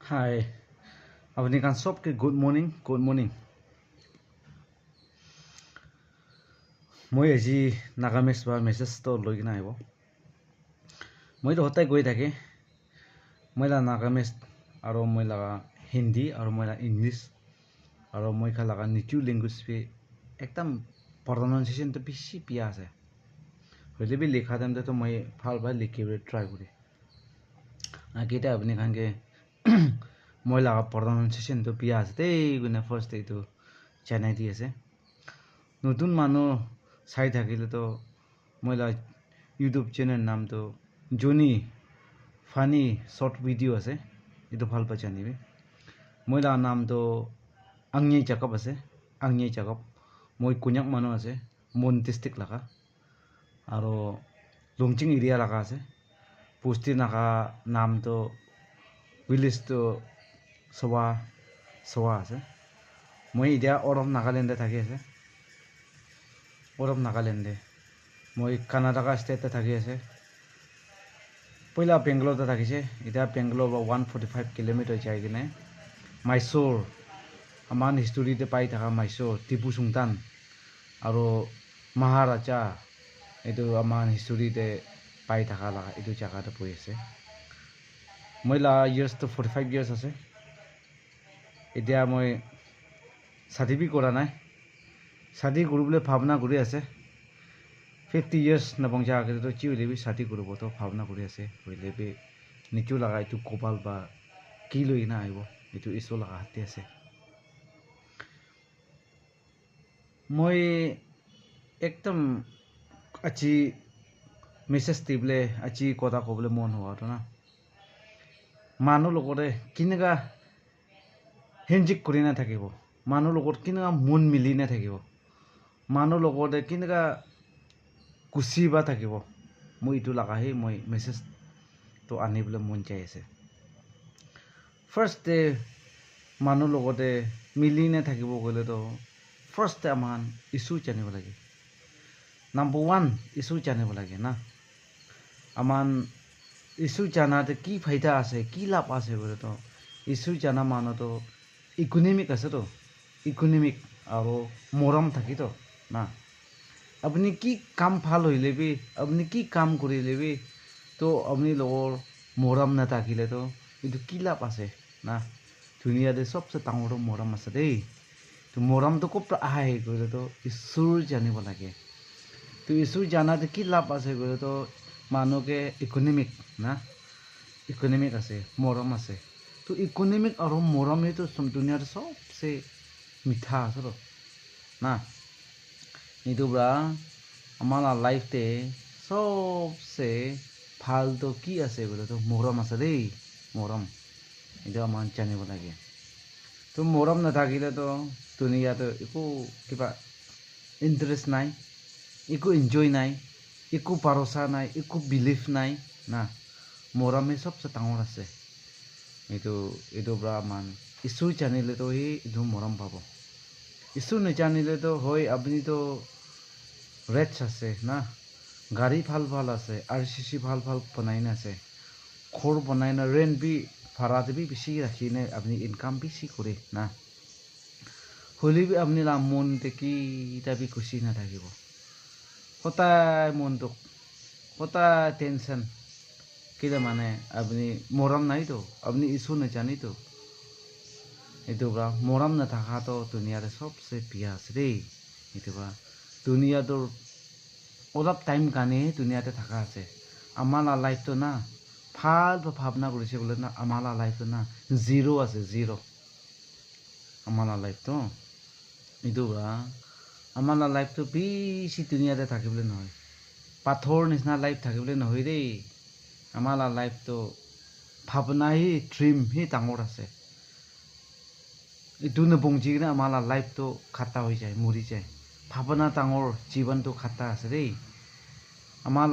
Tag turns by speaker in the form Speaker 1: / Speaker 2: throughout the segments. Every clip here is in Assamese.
Speaker 1: Hi, আপুনি কান সবকে গুড মৰ্নিং মই আজি নাগামেছ বা মেছেজটো লৈ কিনে আহিব মইতো সদায় গৈ থাকে মই নাগামেছ আৰু মই হিন্দী আৰু মই ইংলিছ আৰু মই লগা নিচু লেংগুৱেজ বি একদম প্ৰনাউন্সিয়েশ্যনটো বেছি পিয়া আছে হ'লে বি লিখা টাইমটো মই ভাল লিখিবলৈ ট্ৰাই কৰি কেইটা আপুনি খানকে মই প্ৰনাউন্সিয়েশ্যনটো পিয়া আছে দেই গুণে ফাৰ্ষ্ট এইটো চেনাই দি আছে নতুন মানুহ চাই থাকিলেতো মই ইউটিউব চেনেল নামটো জনি ফানি শৰ্ট ভিডিঅ' আছে এইটো ভাল পাই জানিবি মই নামটো আংনি জাকব আছে আংনি জাকব মই কুনিয়াক মানুহ আছে মন ডিষ্ট্ৰিক্ট লগা আৰু লংচিং এৰিয়া লগা আছে পুষ্টি নাকা নামটো ভিলেজটো সৱা আছে মই এতিয়া অৰম নাগালেণ্ডে থাকি আছে নাগালেণ্ডে মই কৰ্ণাটকা ষ্টেটতে থাকি আছে পইলা বেংগলৰতে থাকিছে এতিয়া বেংগলৰ 145 কিলোমিটাৰ যাই কিনে মাইসুৰ আমাৰ হিষ্টৰীতে পাই থকা মাইসুৰ টিপু সুলতান আৰু মহাৰাজা এইটো আমাৰ হিষ্টৰীতে পাই থকা এইটো জাগাতে পৰি আছে মই ইয়াৰ্ছটো 45 ইয়াৰ্ছ আছে এতিয়া মই চাৰ্টিফিকেট কৰা নাই शादी কৰিবলৈ ভাৱনা কৰি আছে 50 ইয়াৰ্ছ নবংজাগেতো চিউলে বি শাদি কৰিব তো ভাৱনা কৰি আছে হইলে বি নিচু লাগা এইটো কপাল বা কি লৈ না আহিব এইটো ইছু লাগা হাতে আছে মই একদম আজি মেছেজ দিবলে আজি কথা ক'বলৈ মন হোৱাটো না মানুহ লগতে কিনেকা হেণ্ডশেক কৰি নাথাকিব মানুহ লগত কিনেকা মন মিলি নাথাকিব মানুহ লগতে কিনেকা কুচি বা থাকিব মই এইটো লাগাহে মই মেছেজটো আনিবলৈ মন যাই আছে ফাৰ্ষ্ট মানুহ লগতে মিলি নাথাকিব গ'লেতো ফাৰ্ষ্ট আমাৰ ইছ্যু জানিব লাগে নাম্বাৰ 1 ইছ্যু জানিব লাগে না আমাৰ ইছ্যু জানাতে কি ফাইদা আছে কি লাভ আছে বলেতো ইছ্যু জানা মানুহতো ইকনমিক আছে তো ইকনমিক আৰু মৰম থাকিতো না আপুনি কি কাম ভাল হইলে বি আপুনি কি কাম কৰিলে বি তো আপুনি লগৰ মৰম নাথাকিলে তো এইটো কি লাভ আছে না দুনিয়াতে সবচে ডাঙৰ মৰম আছে দেই তো মৰমটো ক'ৰ পৰা আহে গ'লে তো ঈশ্বৰ জানিব লাগে তো ঈশ্বৰ জানাতে কি লাভ আছে গ'লে তো মানুহকে ইকনমিক না ইকনমিক আছে মৰম আছে তো ইকনমিক আৰু মৰম এইটো দুনিয়াতে সবচে মিঠা আছে তো না itu bra amala life te sobse ফালতু কি আছে বলে তো মরম আছে দেই মরম এটা আমার জানিব লাগে তো মরম নাথাকিলে তো দুনিয়াতে একো কিবা ইন্টারেস্ট নাই একো এনজয় নাই একো ভরসা নাই একো বিলিভ নাই না মরমে সবচেয়ে ডাঙৰ আছে এইটো বৰা মান ঈশ্বৰ জানিলে তো এইটো মৰম পাব ঈশ্বৰ নাজানিলে তো হয় আপুনি তো ৰেটছ আছে না গাড়ী ভাল আছে RCC ভাল বনাই না আছে ঘৰ বনাই না ৰেন্ট বি ভাড়াতে বি বেছি ৰাখি নে আপুনি ইনকাম বেছি কৰে না হলি বি আপুনি মনতে কি বি খুচি নাথাকিব সদায় মনটো সদায় টেনশ্যন কিলে মানে আপুনি মৰম নাইতো আপুনি ঈশ্বৰ নাজানিতো এইটো বা মৰম নাথাকাতো দুনিয়াতে সবচে বিয়া আছে দেই এইটো বা দুনিয়াটোৰ অলপ টাইম কাৰণে দুনিয়াতে থাকা আছে আমাৰ লাইফটো না ভাল ভাৱনা কৰিছে বোলে না আমাৰ লাইফটো না জিৰ' আছে জিৰ' আমাৰ লাইফটো এইটো বা আমাৰ লাইফটো বেছি দুনিয়াতে থাকিবলৈ নহয় পাথৰ নিচিনা লাইফ থাকিবলৈ নহয় দেই আমাৰ লাইফটো ভাৱনাহি ড্ৰিমহি ডাঙৰ আছে এইটো নবংজি কিনে আমাৰ লাইফটো খাটা হৈ যায় মৰি যায় ভাৱনা ডাঙৰ জীৱনটো খাটা আছে দেই আমাৰ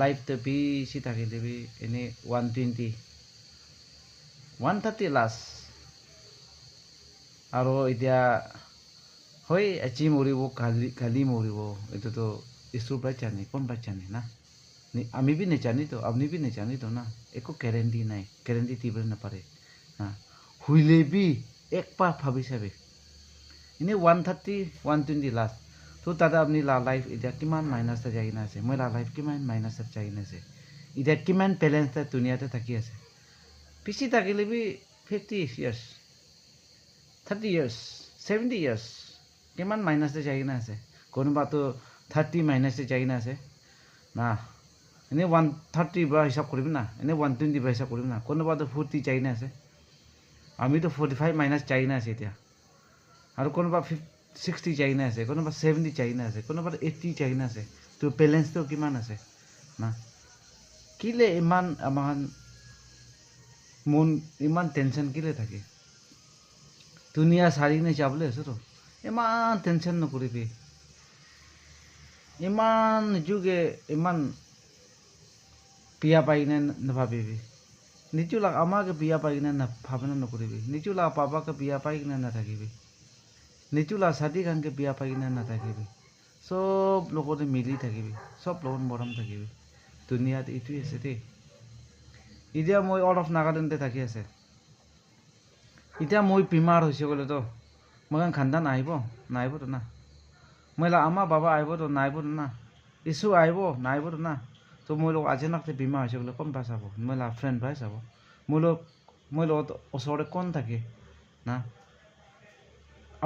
Speaker 1: লাইফটো বেছি থাকিলে বি এনে 120 130 লাষ্ট আৰু এতিয়া হয় আজি মৰিব কালি মৰিব এইটোতো ঈশ্বৰ পাই জানে কোন পাই জানে না আমি বি নাজানিতো আপুনি বি নাজানিতো না একো গেৰেণ্টি নাই গেৰেণ্টি দিবলৈ নাপাৰে না শুইলে বি একবাৰ ভাবি চাবি এনেই 130 120 লাষ্ট তো তাতে আপুনি লাইফ এতিয়া কিমান মাইনাছ যাই কিনে আছে মই লাইফ কিমান মাইনাছত যাই কিনে আছে এতিয়া কিমান বেলেঞ্চ দুনিয়াতে থাকি আছে পিছি থাকিলে বি 50 years 30 years 70 years কিমান মাইনাছে যাই কিনে আছে কোনোবাতো 30 মাইনাছে যাই কিনে আছে না এনেই 130 বা হিচাপ কৰিবি না এনেই 120 বা হিচাপ কৰিবি না কোনোবাতো 40 যাই কিনে আছে আমিতো 45 মাইনাছ যাই কিনে আছে এতিয়া আৰু কোনোবা 60 যাই কিনে আছে কোনোবা 70 যাই কিনে আছে কোনোবা 80 যাই কিনে আছে তো বেলেঞ্চটো কিমান আছে না কিলে ইমান আমাৰ মন ইমান টেনশ্যন কিলে থাকে দুনিয়া সাৰি কিনে যাবলৈ আছে তো ইমান টেনশ্যন নকৰিবি ইমান নিজকে ইমান বিয়া পাই কিনে নাভাবিবি নিজলা আমাকে বিয়া পাই কিনে ভাৱনা নকৰিবি নিজলা পাপাকে বিয়া পাই কিনে নাথাকিবি নিজলা ছাতি খানকে বিয়া পাই কিনে নাথাকিবি চব লগতে মিলি থাকিবি চব লগত মৰম থাকিবি দুনিয়াত এইটোৱে আছে দেই এতিয়া মই অল অফ নাগালেণ্ডে থাকি আছে এতিয়া মই বেমাৰ হৈছে গ'লেতো মই খান্দান নাহিবতো না মই আমাৰ বাবা আহিবতো নাহিবতো না ইছু আহিব নাহিবতো না তো মই লগত আজিনাকতে বেমাৰ হৈছে বোলে কোন পাই চাব মই ফ্ৰেণ্ড পাই চাব মই লগত ওচৰতে কোন থাকে না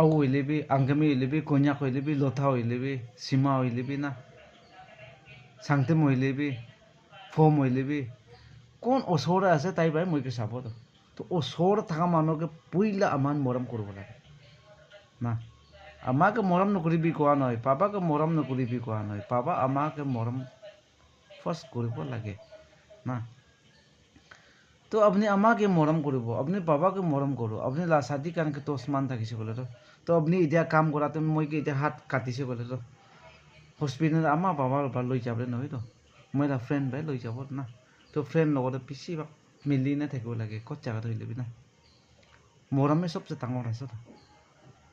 Speaker 1: আউ হইলেবি আংগামি হইলেবি কন্যাক হইলেবি লথা হইলেবি সীমা হইলেবি না সাংতেম হইলেবি ফম হইলেবি কোন ওচৰতে আছে তাই বাই মইকে চাবতো তো ওচৰত থকা মানুহকে পইলা আমাৰ মৰম কৰিব লাগে না আমাকে মৰম নকৰিবি কোৱা নহয় পাপাকে মৰম নকৰিবি কোৱা নহয় পাপা আমাকে মৰম ফাৰ্ষ্ট কৰিব লাগে না তো আপুনি আমাকে মৰম কৰিব আপুনি পাপাকে মৰম কৰোঁ আপুনি লাচাদি কাৰণকে তোচমান থাকিছে বোলেতো তো আপুনি এতিয়া কাম কৰাতে মইকে এতিয়া হাত কাটিছে বোলেতো হস্পিটেলত আমাৰ বাবাৰ লৈ যাবলৈ নহয়তো মই এটা ফ্ৰেণ্ড বাই লৈ যাব না তো ফ্ৰেণ্ড লগতে বেছিভাগ মিলি নে থাকিব লাগে ক'ত জাগাত হৈ ল'বি না মৰমে চবচে ডাঙৰ আছে তো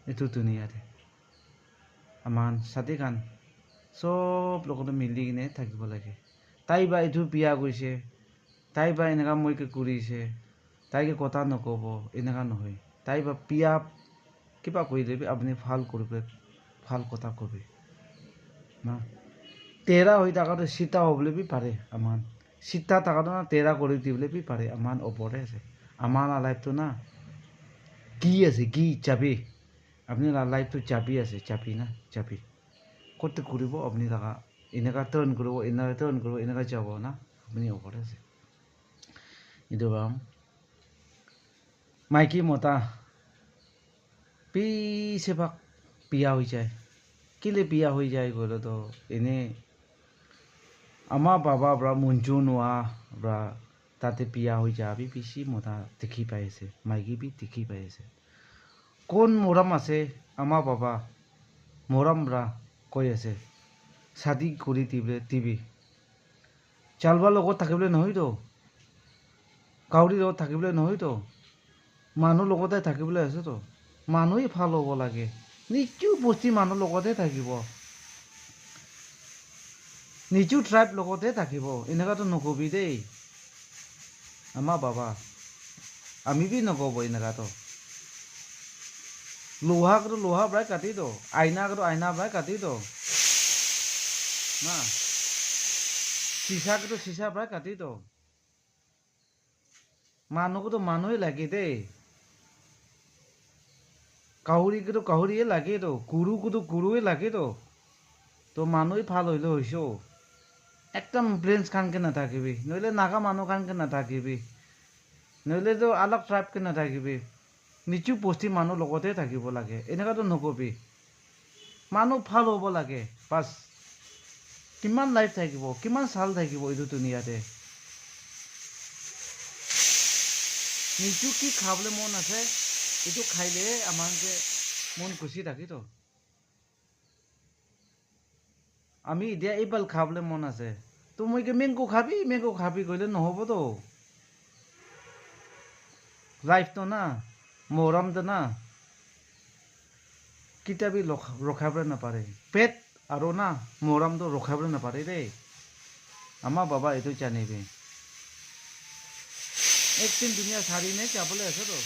Speaker 1: এইটো দুনিয়াতে আমাৰ ছাতি খান চব লগতে মিলি কিনে থাকিব লাগে তাই বা এইটো বিয়া কৰিছে তাই বা এনেকুৱা মইকে কৰিছে তাইকে কথা নক'ব এনেকুৱা নহয় তাই বা বিয়া কিবা কৰিলে আপুনি ভাল কৰিব ভাল কথা ক'বি না তেৰা হৈ থকাটো চিতা হ'বলৈ বি পাৰে আমাৰ চিতা থকাটো না তেৰা কৰি দিবলৈ বি পাৰে আমাৰ ওপৰতে আছে আমাৰ লাইফটো না কি আছে কি চাবি আপুনি লাইফটো চাবি আছে চাবি না চাবি ক'ত কৰিব আপুনি থকা এনেকুৱা টাৰ্ণ কৰিব এনেকুৱা যাব না আপুনি ওপৰতে আছে এইটো মাইকী মতা বেছিভাগ বিয়া হৈ যায় কেলে বিয়া হৈ যায় গ'লেতো এনেই আমাৰ বাবা পৰা মঞ্জুৰ নোৱা বা তাতে বিয়া হৈ যাবি বেছি মতা দেখি পাই আছে মাইকী বি দেখি পাই আছে কোন মৰম আছে আমাৰ বাবা মৰম ৰা কৈ আছে ছাদি কৰি দিবি চালবাৰ লগত থাকিবলৈ নহয়তো কাউৰীৰ লগত থাকিবলৈ নহয়তো মানুহ লগতে থাকিবলৈ আছেতো মানুহেই ভাল হ'ব লাগে নিচু বস্তি মানুহ লগতে থাকিব নিচু ট্ৰাইব লগতে থাকিব এনেকুৱাতো নকবি দেই আমাৰ বাবা আমি বি নক'ব এনেকুৱাতো লোহাকতো লোহা প্ৰায় কাটি দো আইনাকতো আইনা প্ৰায় কাটি দো না চিচাকতো চিচা প্ৰায় কাটি দো মানুহকতো মানুহে লাগে দেই কাউৰীকতো কাউৰীয়ে লাগেতো গুৰুকতো গুৰুৱে লাগেতো তো মানুহে ভাল হইলে হৈছো একদম ব্ৰেঞ্চ খানকে নাথাকিবি নহ'লে নাগা মানুহ খানকে নাথাকিবি নহ'লেতো আলগ ট্ৰাইবকে নাথাকিবি নিচু বস্তি মানুহ লগতে থাকিব লাগে এনেকুৱাতো নকবি মানুহ ভাল হ'ব লাগে বাছ কিমান লাইফ থাকিব কিমান চাল থাকিব এইটো দুনিয়াতে নিচু কি খাবলৈ মন আছে এইটো খাইলে আমাকে মন খুচি থাকিতো আমি এতিয়া এইবাৰ খাবলৈ মন আছে তো মই মেংগো খাবি কৰিলে নহ'বতো লাইফটো না মৰমটো না কিতাবি ৰখাবলৈ নাপাৰে পেট আৰু না মৰমটো ৰখাবলৈ নাপাৰে দেই আমাৰ বাবা এইটো জানিবি একদিন দুনিয়া চাৰি নে যাবলৈ আছেতো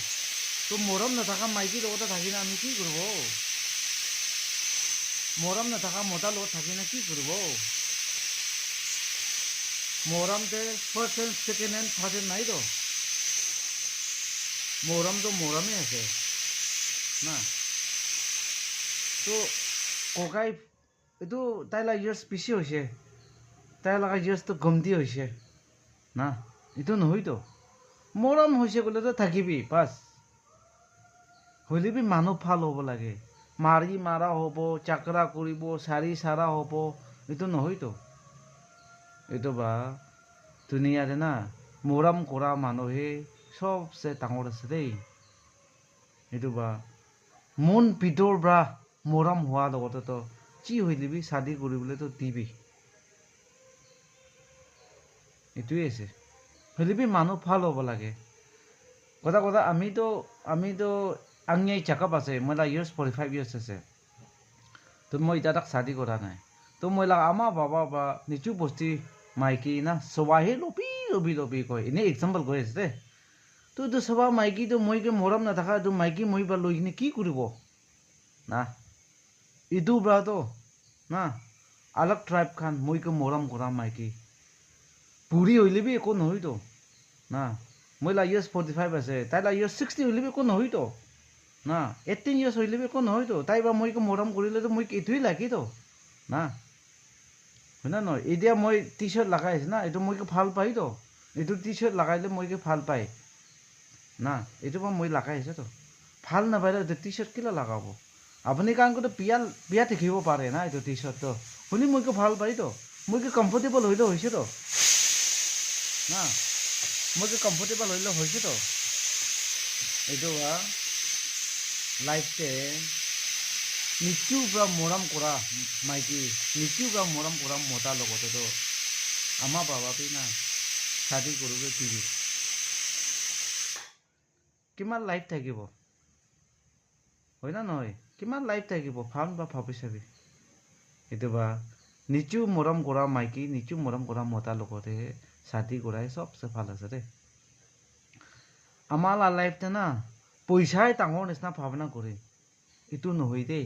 Speaker 1: তো মৰম নাথাকা মাইকীৰ লগতে থাকিলে আমি কি কৰিব মৰম নাথাকা মতাৰ লগত থাকিলে কি কৰিব মৰমতে first hand second hand third hand নাইতো মৰমটো মৰমেই আছে না তো ককাই এইটো তাই লগা ইয়াৰ্ছ বেছি হৈছে তাই লগা ইয়াৰ্ছটো গমতি হৈছে না এইটো নহয়তো মৰম হৈছে গ'লেতো থাকিবি পাছ হ'লেবি মানুহ ভাল হ'ব লাগে মাৰি মাৰা হ'ব চাকৰা কৰিব চাৰি চাৰা হ'ব এইটো নহয়তো এইটো বা দুনিয়াৰে না মৰম কৰা মানুহে চবচে ডাঙৰ আছে দেই এইটো বা মন ভিতৰৰ পৰা মৰম হোৱাৰ লগতেতো যি হ'লেবি চাদি কৰিবলৈতো দিবি এইটোৱে আছে হ'লেবি মানুহ ভাল হ'ব লাগে কথা আমিতো আঙিয়াই চেকআপ আছে মই ইয়াৰ্ছ 45 ইয়াৰ্ছ আছে তো মই এতিয়া তাক চাদি কৰা নাই তো মই আমাৰ বাবা বা নিচু বস্তি মাইকী না চবাহে লবি কয় এনেই এক্সাম্পল কৈ আছে দে তো এইটো চবা মাইকীটো মইকে মৰম নাথাকা এইটো মাইকী মই বা লৈ কিনে কি কৰিব না এইটো পৰাতো না আলগ ট্ৰাইব খান মইকে মৰম কৰা মাইকী বুঢ়ী হ'লেবি একো নহয়তো না মই ইয়াৰ্ছ 45 আছে তাই ইয়াৰ্ছ 60 হ'লেবি একো নহয়তো না 18 ইয়াৰ্ছ হ'লেবি একো নহয়তো তাই বা মইকে মৰম কৰিলেতো মই এইটোৱে লাগেতো না হয় না নহয় এতিয়া মই টি চাৰ্ট লগাই আছে না এইটো মইকে ভাল পাইতো এইটো টি চাৰ্ট লগাইলে মইকে ভাল পায় না এইটো পৰা মই লগাই আছেতো ভাল নাপালে এইটো টি চাৰ্ট কেলৈ লগাব আপুনি কাৰণ ক'তো বিয়া দেখিব পাৰে না এইটো টি চাৰ্টটো শুনি মইকে ভাল পাইতো মইকে কমফৰ্টেবল হ'লে হৈছেতো না মইকে কমফৰ্টেবল হ'লে হৈছেতো এইটো লাইফতে নিচুৰ পৰা মৰম কৰা মাইকী নিচুৰ পৰা মৰম কৰা মতাৰ লগতেতো আমাৰ বাবাপি না চাদি কৰিব দিবি কিমান লাইফ থাকিব হয় না নহয় কিমান লাইফ থাকিব ভাল বা ভাবি চাবি এইটো বা নিচু মৰম কৰা মাইকী নিচু মৰম কৰা মতাৰ লগতে চাদি কৰাই চবচে ভাল আছে দেই আমাৰ লাইফতে না পইচাই ডাঙৰ নিচিনা ভাৱনা কৰে এইটো নহয় দেই